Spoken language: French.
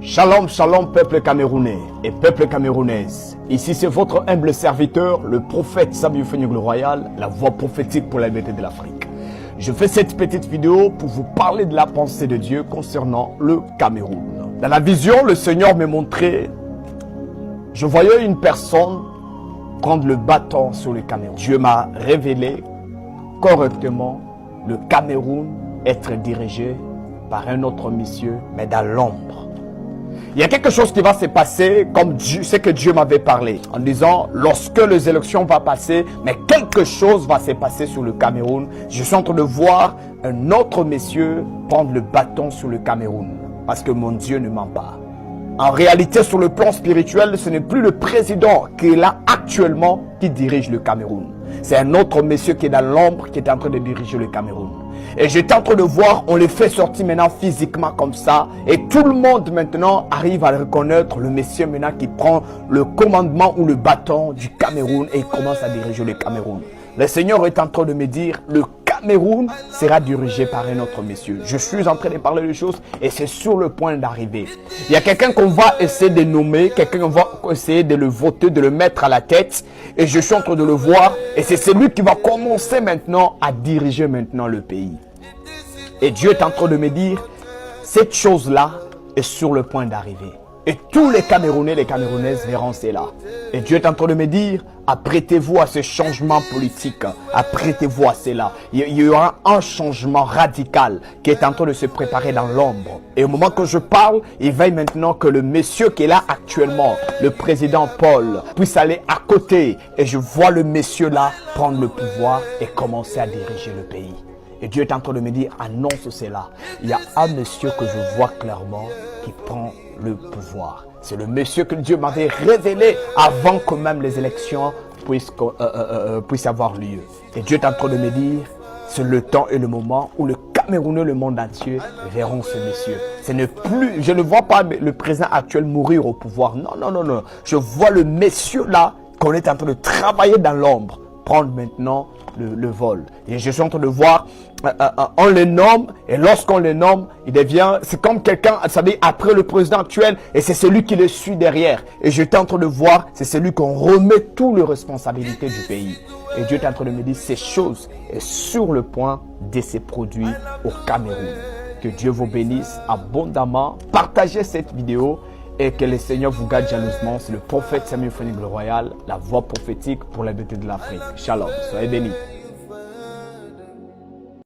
Shalom, shalom, peuple camerounais et peuple camerounaise. Ici, c'est votre humble serviteur, le prophète Samuel Fenyuglu Royal, la voix prophétique pour la liberté de l'Afrique. Je fais cette petite vidéo pour vous parler de la pensée de Dieu concernant le Cameroun. Dans la vision, le Seigneur m'a montré, je voyais une personne prendre le bâton sur le Cameroun. Dieu m'a révélé correctement le Cameroun être dirigé par un autre monsieur, mais dans l'ombre. Il y a quelque chose qui va se passer comme ce que Dieu m'avait parlé. En disant, lorsque les élections vont passer, mais quelque chose va se passer sur le Cameroun. Je suis en train de voir un autre monsieur prendre le bâton sur le Cameroun. Parce que mon Dieu ne ment pas. En réalité, sur le plan spirituel, ce n'est plus le président qui est là actuellement qui dirige le Cameroun. C'est un autre monsieur qui est dans l'ombre qui est en train de diriger le Cameroun. Et j'étais en train de voir, on les fait sortir maintenant physiquement comme ça. Et tout le monde maintenant arrive à reconnaître le monsieur maintenant qui prend le commandement ou le bâton du Cameroun et il commence à diriger le Cameroun. Le Seigneur est en train de me dire, le Cameroun sera dirigé par un autre monsieur. Je suis en train de parler de choses et c'est sur le point d'arriver. Il y a quelqu'un qu'on va essayer de nommer, quelqu'un qu'on va essayer de le voter, de le mettre à la tête. Et je suis en train de le voir et c'est celui qui va commencer maintenant à diriger maintenant le pays. Et Dieu est en train de me dire, cette chose-là est sur le point d'arriver. Et tous les Camerounais, les Camerounaises verront cela. Et Dieu est en train de me dire, apprêtez-vous à ce changement politique. Apprêtez-vous à cela. Il y aura un changement radical qui est en train de se préparer dans l'ombre. Et au moment que je parle, il veille maintenant que le monsieur qui est là actuellement, le président Paul, puisse aller à côté. Et je vois le monsieur là prendre le pouvoir et commencer à diriger le pays. Et Dieu est en train de me dire, annonce cela. Il y a un monsieur que je vois clairement qui prend le pouvoir. C'est le monsieur que Dieu m'avait révélé avant que même les élections puissent avoir lieu. Et Dieu est en train de me dire, c'est le temps et le moment où le Cameroun et le monde entier verront ce monsieur. Ce n'est plus, je ne vois pas le président actuel mourir au pouvoir. Non, non, non, non. Je vois le monsieur là qu'on est en train de travailler dans l'ombre prendre maintenant le vol. Et je suis en train de voir, on le nomme, et lorsqu'on le nomme, il devient, c'est comme quelqu'un, vous savez, après le président actuel, et c'est celui qui le suit derrière. Et j'étais en train de voir, c'est celui qu'on remet toutes les responsabilités du pays. Et Dieu est en train de me dire, ces choses est sur le point de se produire au Cameroun. Que Dieu vous bénisse abondamment. Partagez cette vidéo. Et que le Seigneur vous garde jalousement. C'est le prophète Samuel Fenyuglu Royal, la voix prophétique pour la beauté de l'Afrique. Shalom, soyez bénis.